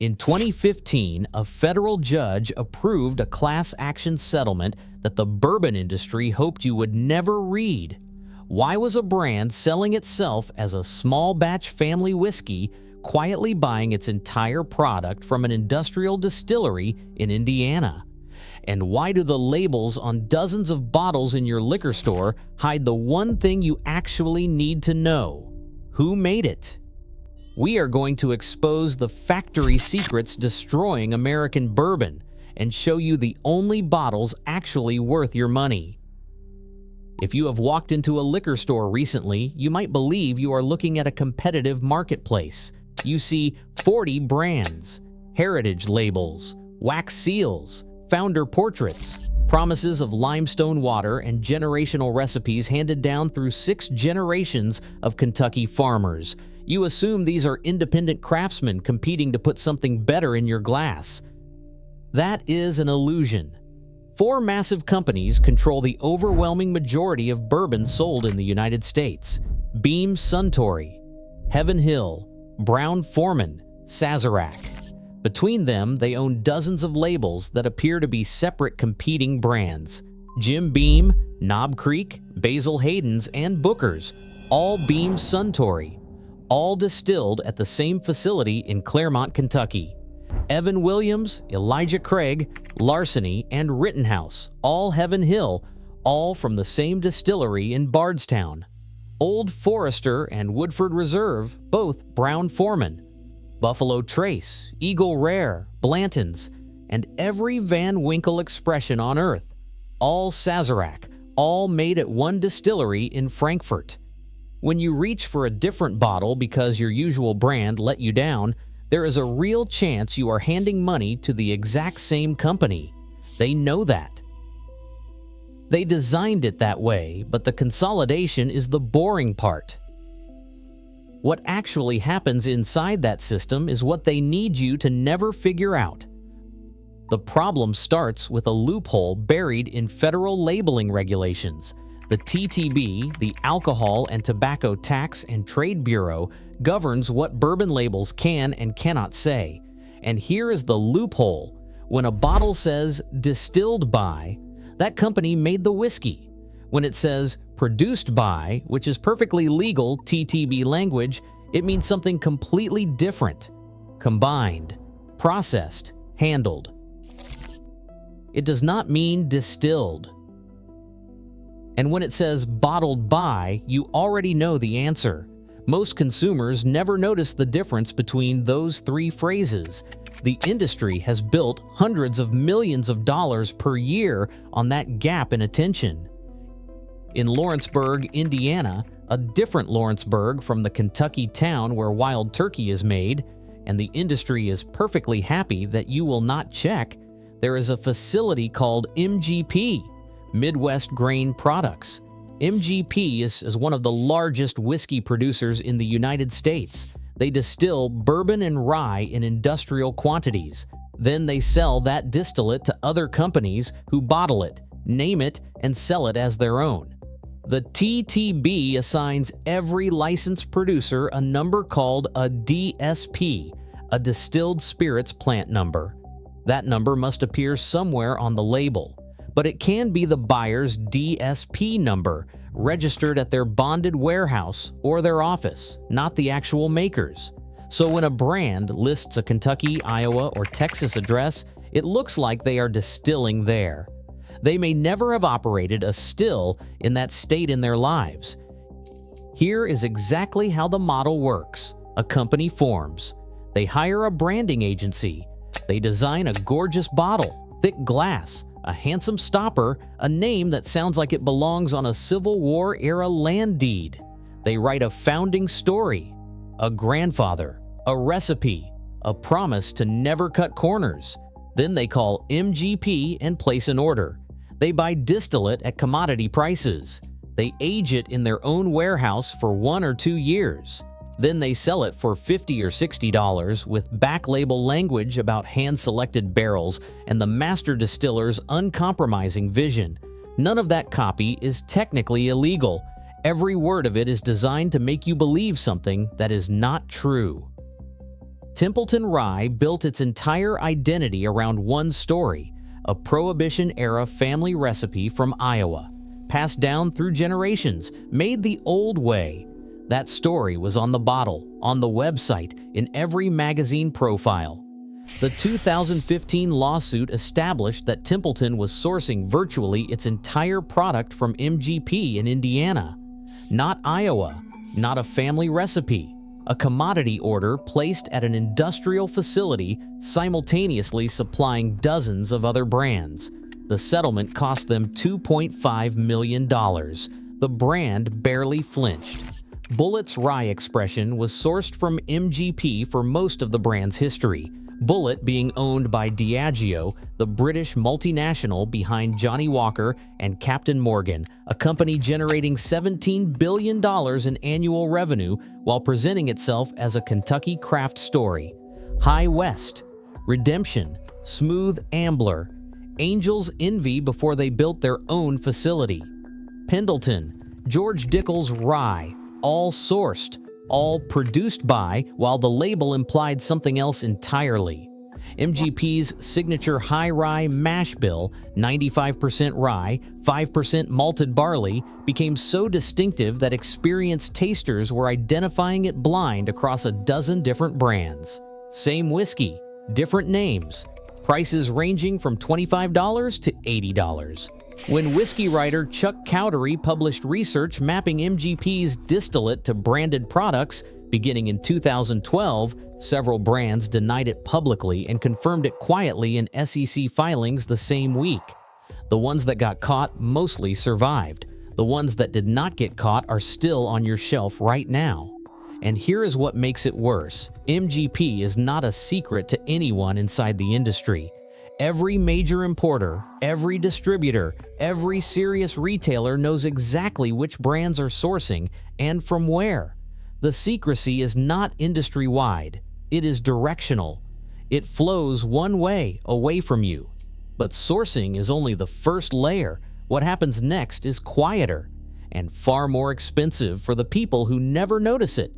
In 2015, a federal judge approved a class action settlement that the bourbon industry hoped you would never read. Why was a brand selling itself as a small batch family whiskey quietly buying its entire product from an industrial distillery in Indiana? And why do the labels on dozens of bottles in your liquor store hide the one thing you actually need to know? Who made it? We are going to expose the factory secrets destroying American bourbon and show you the only bottles actually worth your money. If you have walked into a liquor store recently, you might believe you are looking at a competitive marketplace. You see 40 brands, heritage labels, wax seals, founder portraits, promises of limestone water, and generational recipes handed down through 6 generations of Kentucky farmers. You assume these are independent craftsmen competing to put something better in your glass. That is an illusion. 4 massive companies control the overwhelming majority of bourbon sold in the United States: Beam Suntory, Heaven Hill, Brown-Forman, Sazerac. Between them, they own dozens of labels that appear to be separate competing brands: Jim Beam, Knob Creek, Basil Hayden's, and Booker's, all Beam Suntory, all distilled at the same facility in Claremont, Kentucky. Evan Williams, Elijah Craig, Larceny, and Rittenhouse, all Heaven Hill, all from the same distillery in Bardstown. Old Forester and Woodford Reserve, both Brown-Forman. Buffalo Trace, Eagle Rare, Blanton's, and every Van Winkle expression on earth, all Sazerac, all made at one distillery in Frankfurt. When you reach for a different bottle because your usual brand let you down, there is a real chance you are handing money to the exact same company. They know that. They designed it that way, but the consolidation is the boring part. What actually happens inside that system is what they need you to never figure out. The problem starts with a loophole buried in federal labeling regulations. The TTB, the Alcohol and Tobacco Tax and Trade Bureau, governs what bourbon labels can and cannot say. And here is the loophole. When a bottle says distilled by, that company made the whiskey. When it says produced by, which is perfectly legal TTB language, it means something completely different: combined, processed, handled. It does not mean distilled. And when it says bottled by, you already know the answer. Most consumers never notice the difference between those 3 phrases. The industry has built hundreds of millions of dollars per year on that gap in attention. In Lawrenceburg, Indiana, a different Lawrenceburg from the Kentucky town where wild turkey is made, and the industry is perfectly happy that you will not check, there is a facility called MGP, Midwest Grain Products. MGP is one of the largest whiskey producers in the United States. They distill bourbon and rye in industrial quantities. Then they sell that distillate to other companies who bottle it, name it, and sell it as their own. The TTB assigns every licensed producer a number called a DSP, a distilled spirits plant number. That number must appear somewhere on the label, but it can be the buyer's DSP number, registered at their bonded warehouse or their office, not the actual makers. So when a brand lists a Kentucky, Iowa, or Texas address, it looks like they are distilling there. They may never have operated a still in that state in their lives. Here is exactly how the model works. A company forms. They hire a branding agency. They design a gorgeous bottle, thick glass, a handsome stopper, a name that sounds like it belongs on a Civil War-era land deed. They write a founding story, a grandfather, a recipe, a promise to never cut corners. Then they call MGP and place an order. They buy distillate at commodity prices. They age it in their own warehouse for 1 or 2 years. Then they sell it for $50 or $60 with back label language about hand-selected barrels and the master distiller's uncompromising vision. None of that copy is technically illegal. Every word of it is designed to make you believe something that is not true. Templeton Rye built its entire identity around one story, a Prohibition-era family recipe from Iowa, passed down through generations, made the old way. That story was on the bottle, on the website, in every magazine profile. The 2015 lawsuit established that Templeton was sourcing virtually its entire product from MGP in Indiana. Not Iowa, not a family recipe, a commodity order placed at an industrial facility simultaneously supplying dozens of other brands. The settlement cost them $2.5 million. The brand barely flinched. Bulleit's rye expression was sourced from MGP for most of the brand's history, Bulleit being owned by Diageo, the British multinational behind Johnnie Walker and Captain Morgan, a company generating $17 billion in annual revenue while presenting itself as a Kentucky craft story. High West, Redemption, Smooth Ambler, Angel's Envy before they built their own facility. Pendleton, George Dickel's Rye, all sourced, all produced by, while the label implied something else entirely. MGP's signature high rye mash bill, 95% rye, 5% malted barley, became so distinctive that experienced tasters were identifying it blind across a dozen different brands. Same whiskey, different names, prices ranging from $25 to $80. When whiskey writer Chuck Cowdery published research mapping MGP's distillate to branded products, beginning in 2012, several brands denied it publicly and confirmed it quietly in SEC filings the same week. The ones that got caught mostly survived. The ones that did not get caught are still on your shelf right now. And here is what makes it worse. MGP is not a secret to anyone inside the industry. Every major importer, every distributor, every serious retailer knows exactly which brands are sourcing and from where. The secrecy is not industry-wide. It is directional. It flows one way, away from you. But sourcing is only the first layer. What happens next is quieter and far more expensive for the people who never notice it.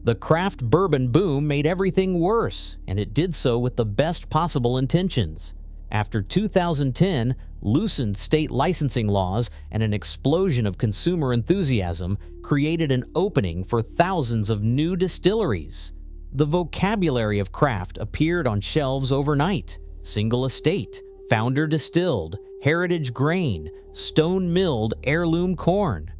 The craft bourbon boom made everything worse, and it did so with the best possible intentions. After 2010 loosened state licensing laws and an explosion of consumer enthusiasm created an opening for thousands of new distilleries. The vocabulary of craft appeared on shelves overnight: single estate, founder distilled, heritage grain, stone-milled heirloom corn.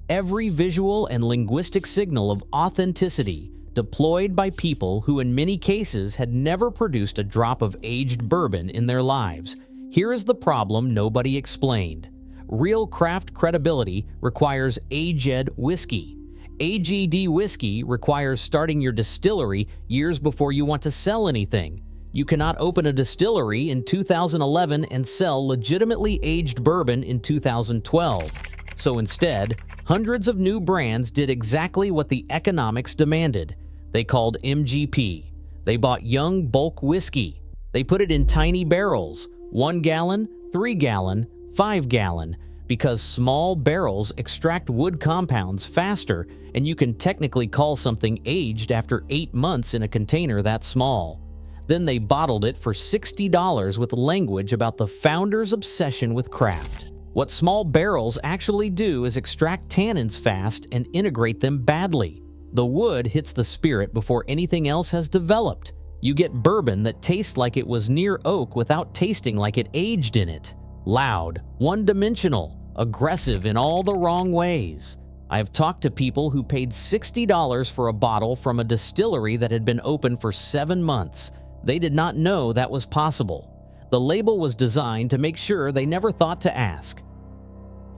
Every visual and linguistic signal of authenticity deployed by people who in many cases had never produced a drop of aged bourbon in their lives. Here is the problem nobody explained. Real craft credibility requires aged whiskey. AGD whiskey requires starting your distillery years before you want to sell anything. You cannot open a distillery in 2011 and sell legitimately aged bourbon in 2012. So instead, hundreds of new brands did exactly what the economics demanded. They called MGP. They bought young bulk whiskey. They put it in tiny barrels, 1 gallon, 3 gallon, 5 gallon, because small barrels extract wood compounds faster, and you can technically call something aged after 8 months in a container that small. Then they bottled it for $60 with language about the founder's obsession with craft. What small barrels actually do is extract tannins fast and integrate them badly. The wood hits the spirit before anything else has developed. You get bourbon that tastes like it was near oak without tasting like it aged in it. Loud, one-dimensional, aggressive in all the wrong ways. I have talked to people who paid $60 for a bottle from a distillery that had been open for 7 months. They did not know that was possible. The label was designed to make sure they never thought to ask.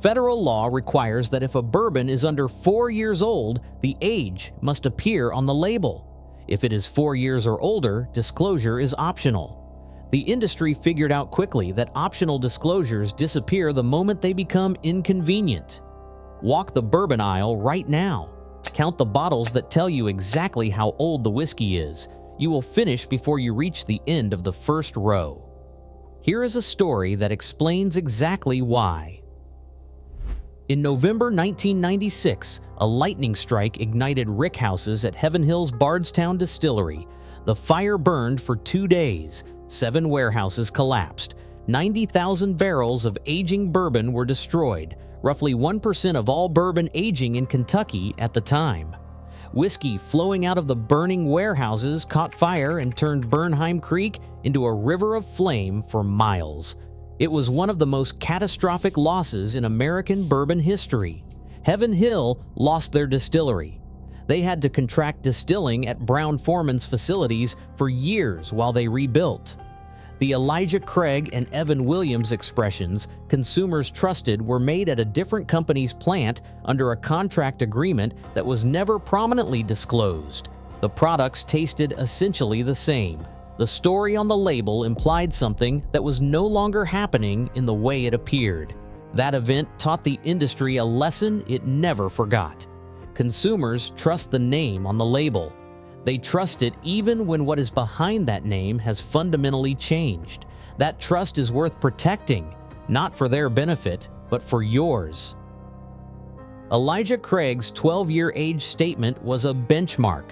Federal law requires that if a bourbon is under 4 years old, the age must appear on the label. If it is 4 years or older, disclosure is optional. The industry figured out quickly that optional disclosures disappear the moment they become inconvenient. Walk the bourbon aisle right now. Count the bottles that tell you exactly how old the whiskey is. You will finish before you reach the end of the first row. Here is a story that explains exactly why. In November 1996, a lightning strike ignited rickhouses at Heaven Hill's Bardstown Distillery. The fire burned for 2 days. 7 warehouses collapsed. 90,000 barrels of aging bourbon were destroyed, roughly 1% of all bourbon aging in Kentucky at the time. Whiskey flowing out of the burning warehouses caught fire and turned Bernheim Creek into a river of flame for miles. It was one of the most catastrophic losses in American bourbon history. Heaven Hill lost their distillery. They had to contract distilling at Brown-Forman's facilities for years while they rebuilt. The Elijah Craig and Evan Williams expressions consumers trusted were made at a different company's plant under a contract agreement that was never prominently disclosed. The products tasted essentially the same. The story on the label implied something that was no longer happening in the way it appeared. That event taught the industry a lesson it never forgot. Consumers trust the name on the label. They trust it even when what is behind that name has fundamentally changed. That trust is worth protecting, not for their benefit, but for yours. Elijah Craig's 12-year age statement was a benchmark,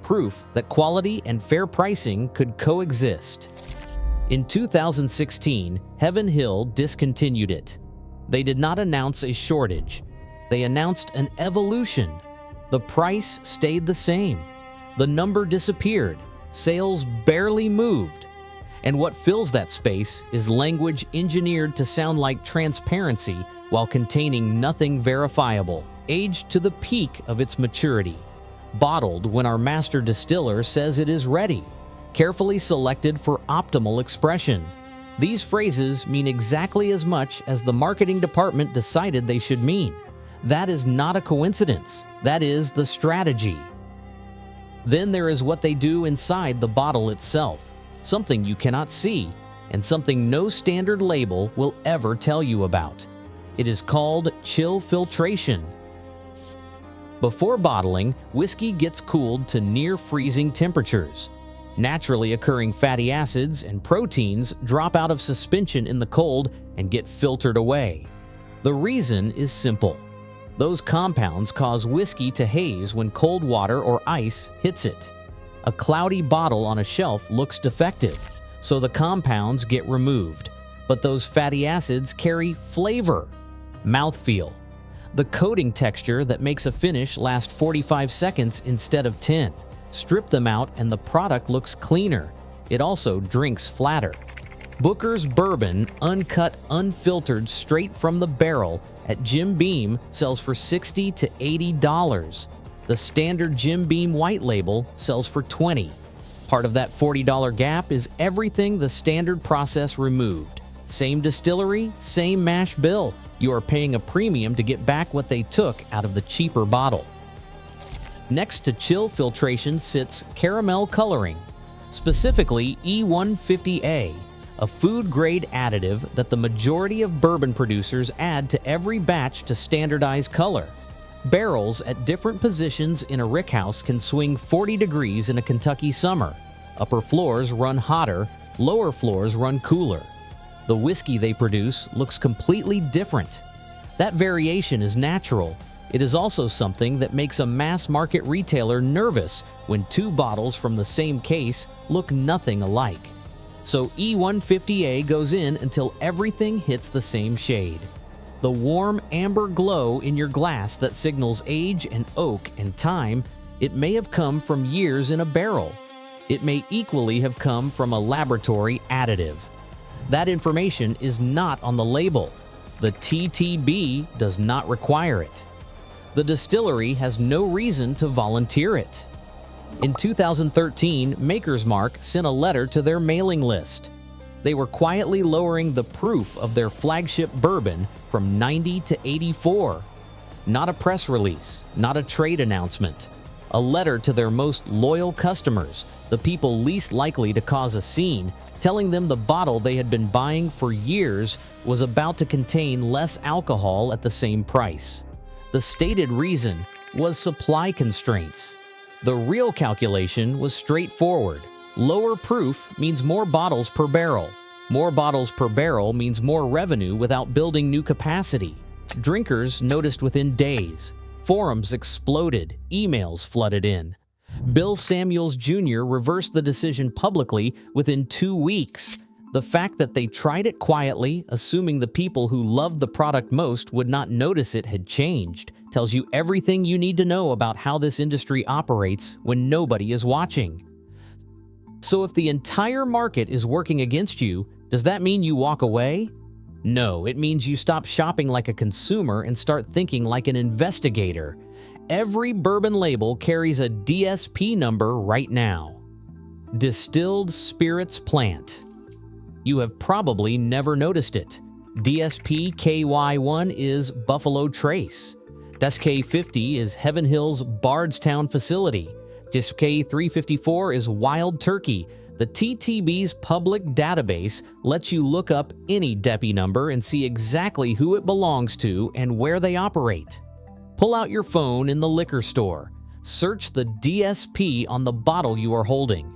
proof that quality and fair pricing could coexist. In 2016, Heaven Hill discontinued it. They did not announce a shortage. They announced an evolution. The price stayed the same. The number disappeared. Sales barely moved. And what fills that space is language engineered to sound like transparency while containing nothing verifiable, aged to the peak of its maturity. Bottled when our master distiller says it is ready. Carefully selected for optimal expression. These phrases mean exactly as much as the marketing department decided they should mean. That is not a coincidence. That is the strategy. Then there is what they do inside the bottle itself, something you cannot see, and something no standard label will ever tell you about. It is called chill filtration. Before bottling, whiskey gets cooled to near freezing temperatures. Naturally occurring fatty acids and proteins drop out of suspension in the cold and get filtered away. The reason is simple. Those compounds cause whiskey to haze when cold water or ice hits it. A cloudy bottle on a shelf looks defective, so the compounds get removed. But those fatty acids carry flavor, mouthfeel, the coating texture that makes a finish last 45 seconds instead of 10. Strip them out and the product looks cleaner. It also drinks flatter. Booker's Bourbon, uncut, unfiltered, straight from the barrel, at Jim Beam sells for $60 to $80. The standard Jim Beam white label sells for $20. Part of that $40 gap is everything the standard process removed. Same distillery, same mash bill. You are paying a premium to get back what they took out of the cheaper bottle. Next to chill filtration sits caramel coloring, specifically E150A, a food-grade additive that the majority of bourbon producers add to every batch to standardize color. Barrels at different positions in a rickhouse can swing 40 degrees in a Kentucky summer. Upper floors run hotter, lower floors run cooler. The whiskey they produce looks completely different. That variation is natural. It is also something that makes a mass-market retailer nervous when 2 bottles from the same case look nothing alike. So E150A goes in until everything hits the same shade. The warm amber glow in your glass that signals age and oak and time, it may have come from years in a barrel. It may equally have come from a laboratory additive. That information is not on the label. The TTB does not require it. The distillery has no reason to volunteer it. In 2013, Maker's Mark sent a letter to their mailing list. They were quietly lowering the proof of their flagship bourbon from 90 to 84. Not a press release, not a trade announcement. A letter to their most loyal customers, the people least likely to cause a scene, telling them the bottle they had been buying for years was about to contain less alcohol at the same price. The stated reason was supply constraints. The real calculation was straightforward. Lower proof means more bottles per barrel. More bottles per barrel means more revenue without building new capacity. Drinkers noticed within days. Forums exploded. Emails flooded in. Bill Samuels Jr. reversed the decision publicly within 2 weeks. The fact that they tried it quietly, assuming the people who loved the product most would not notice it had changed, tells you everything you need to know about how this industry operates when nobody is watching. So if the entire market is working against you, does that mean you walk away? No, it means you stop shopping like a consumer and start thinking like an investigator. Every bourbon label carries a DSP number right now. Distilled Spirits Plant. You have probably never noticed it. DSP KY1 is Buffalo Trace. DSK 50 is Heaven Hill's Bardstown facility. DSK 354 is Wild Turkey. The TTB's public database lets you look up any DEPI number and see exactly who it belongs to and where they operate. Pull out your phone in the liquor store. Search the DSP on the bottle you are holding.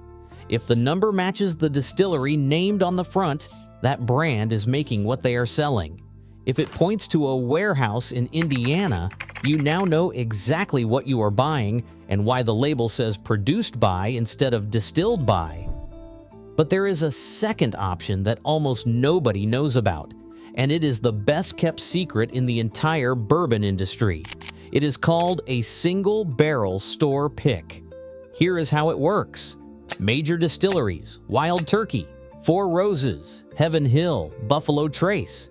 If the number matches the distillery named on the front, that brand is making what they are selling. If it points to a warehouse in Indiana, you now know exactly what you are buying and why the label says produced by instead of distilled by. But there is a second option that almost nobody knows about, and it is the best kept secret in the entire bourbon industry. It is called a single barrel store pick. Here is how it works. Major distilleries: Wild Turkey, Four Roses, Heaven Hill, Buffalo Trace.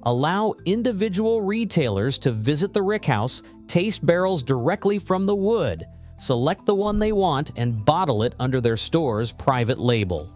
Allow individual retailers to visit the rickhouse, taste barrels directly from the wood, select the one they want, and bottle it under their store's private label.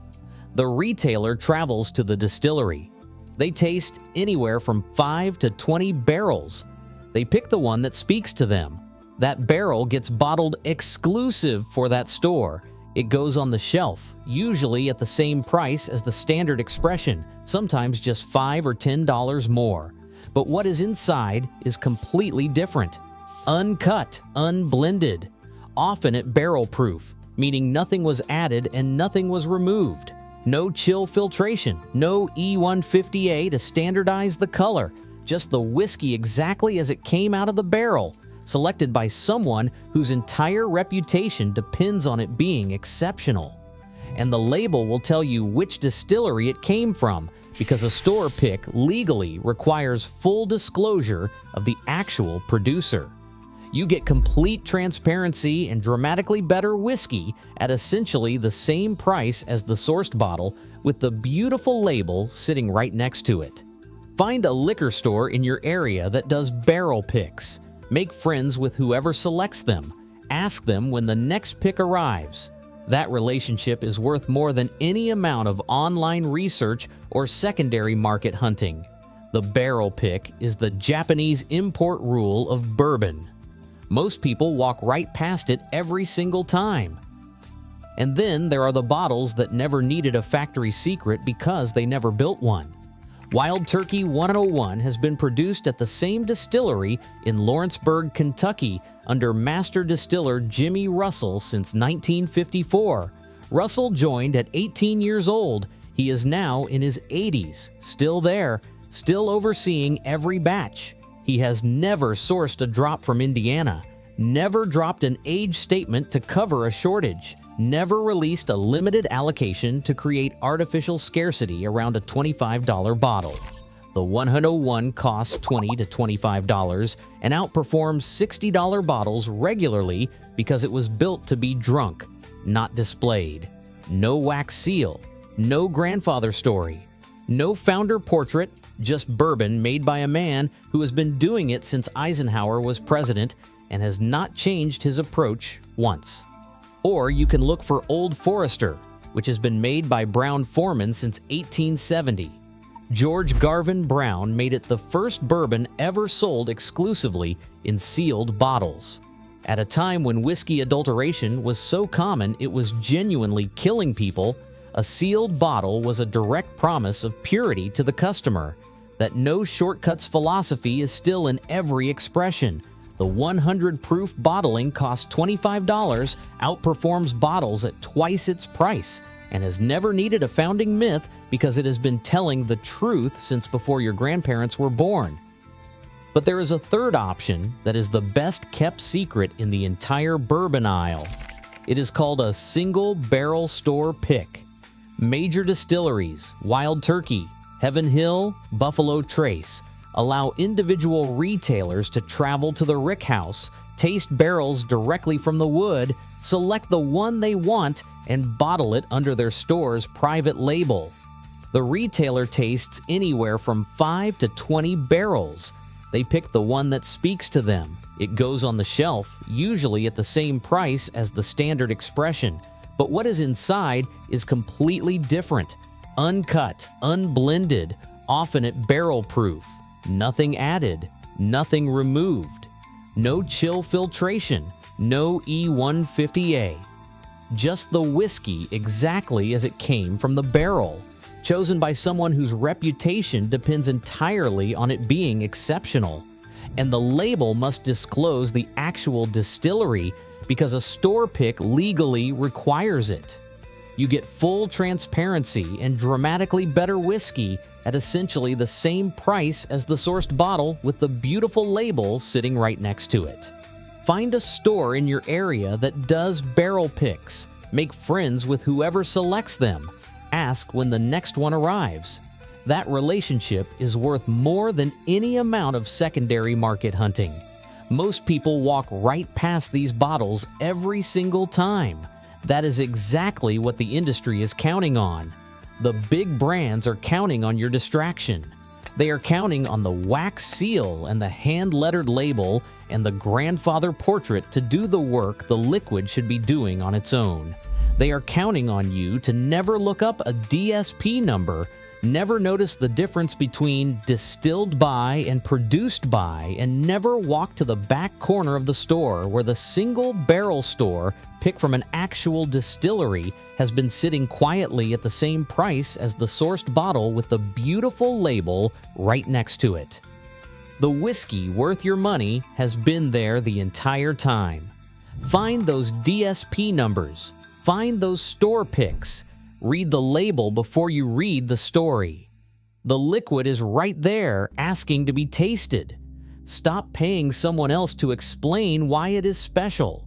The retailer travels to the distillery. They taste anywhere from 5 to 20 barrels. They pick the one that speaks to them. That barrel gets bottled exclusive for that store. It goes on the shelf, usually at the same price as the standard expression, sometimes just $5 or $10 more. But what is inside is completely different. Uncut, unblended, often at barrel proof, meaning nothing was added and nothing was removed. No chill filtration, no E150A to standardize the color, just the whiskey exactly as it came out of the barrel, selected by someone whose entire reputation depends on it being exceptional. And the label will tell you which distillery it came from, because a store pick legally requires full disclosure of the actual producer. You get complete transparency and dramatically better whiskey at essentially the same price as the sourced bottle, with the beautiful label sitting right next to it. Find a liquor store in your area that does barrel picks. Make friends with whoever selects them. Ask them when the next pick arrives. That relationship is worth more than any amount of online research or secondary market hunting. The barrel pick is the Japanese import rule of bourbon. Most people walk right past it every single time. And then there are the bottles that never needed a factory secret because they never built one. Wild Turkey 101 has been produced at the same distillery in Lawrenceburg, Kentucky, under master distiller Jimmy Russell since 1954. Russell joined at 18 years old. He is now in his 80s, still there, still overseeing every batch. He has never sourced a drop from Indiana, never dropped an age statement to cover a shortage, never released a limited allocation to create artificial scarcity around a $25 bottle. The 101 costs $20 to $25 and outperforms $60 bottles regularly because it was built to be drunk, not displayed. No wax seal, no grandfather story, no founder portrait, just bourbon made by a man who has been doing it since Eisenhower was president and has not changed his approach once. Or you can look for Old Forester, which has been made by Brown-Forman since 1870. George Garvin Brown made it the first bourbon ever sold exclusively in sealed bottles. At a time when whiskey adulteration was so common it was genuinely killing people, a sealed bottle was a direct promise of purity to the customer. That no shortcuts philosophy is still in every expression. The 100 proof bottling costs $25, outperforms bottles at twice its price, and has never needed a founding myth because it has been telling the truth since before your grandparents were born. But there is a third option that is the best kept secret in the entire bourbon aisle. It is called a single barrel store pick. Major distilleries, Wild Turkey, Heaven Hill, Buffalo Trace, allow individual retailers to travel to the rick house, taste barrels directly from the wood, select the one they want, and bottle it under their store's private label. The retailer tastes anywhere from 5 to 20 barrels. They pick the one that speaks to them. It goes on the shelf, usually at the same price as the standard expression, but what is inside is completely different. Uncut, unblended, often at barrel proof. Nothing added, nothing removed. No chill filtration, no E150A. Just the whiskey exactly as it came from the barrel, chosen by someone whose reputation depends entirely on it being exceptional. And the label must disclose the actual distillery because a store pick legally requires it. You get full transparency and dramatically better whiskey at essentially the same price as the sourced bottle with the beautiful label sitting right next to it. Find a store in your area that does barrel picks. Make friends with whoever selects them. Ask when the next one arrives. That relationship is worth more than any amount of secondary market hunting. Most people walk right past these bottles every single time. That is exactly what the industry is counting on. The big brands are counting on your distraction. They are counting on the wax seal and the hand-lettered label and the grandfather portrait to do the work the liquid should be doing on its own. They are counting on you to never look up a DSP number, never notice the difference between distilled by and produced by, and never walk to the back corner of the store where the single barrel store picked from an actual distillery has been sitting quietly at the same price as the sourced bottle with the beautiful label right next to it. The whiskey worth your money has been there the entire time. Find those DSP numbers. Find those store picks. Read the label before you read the story. The liquid is right there asking to be tasted. Stop paying someone else to explain why it is special.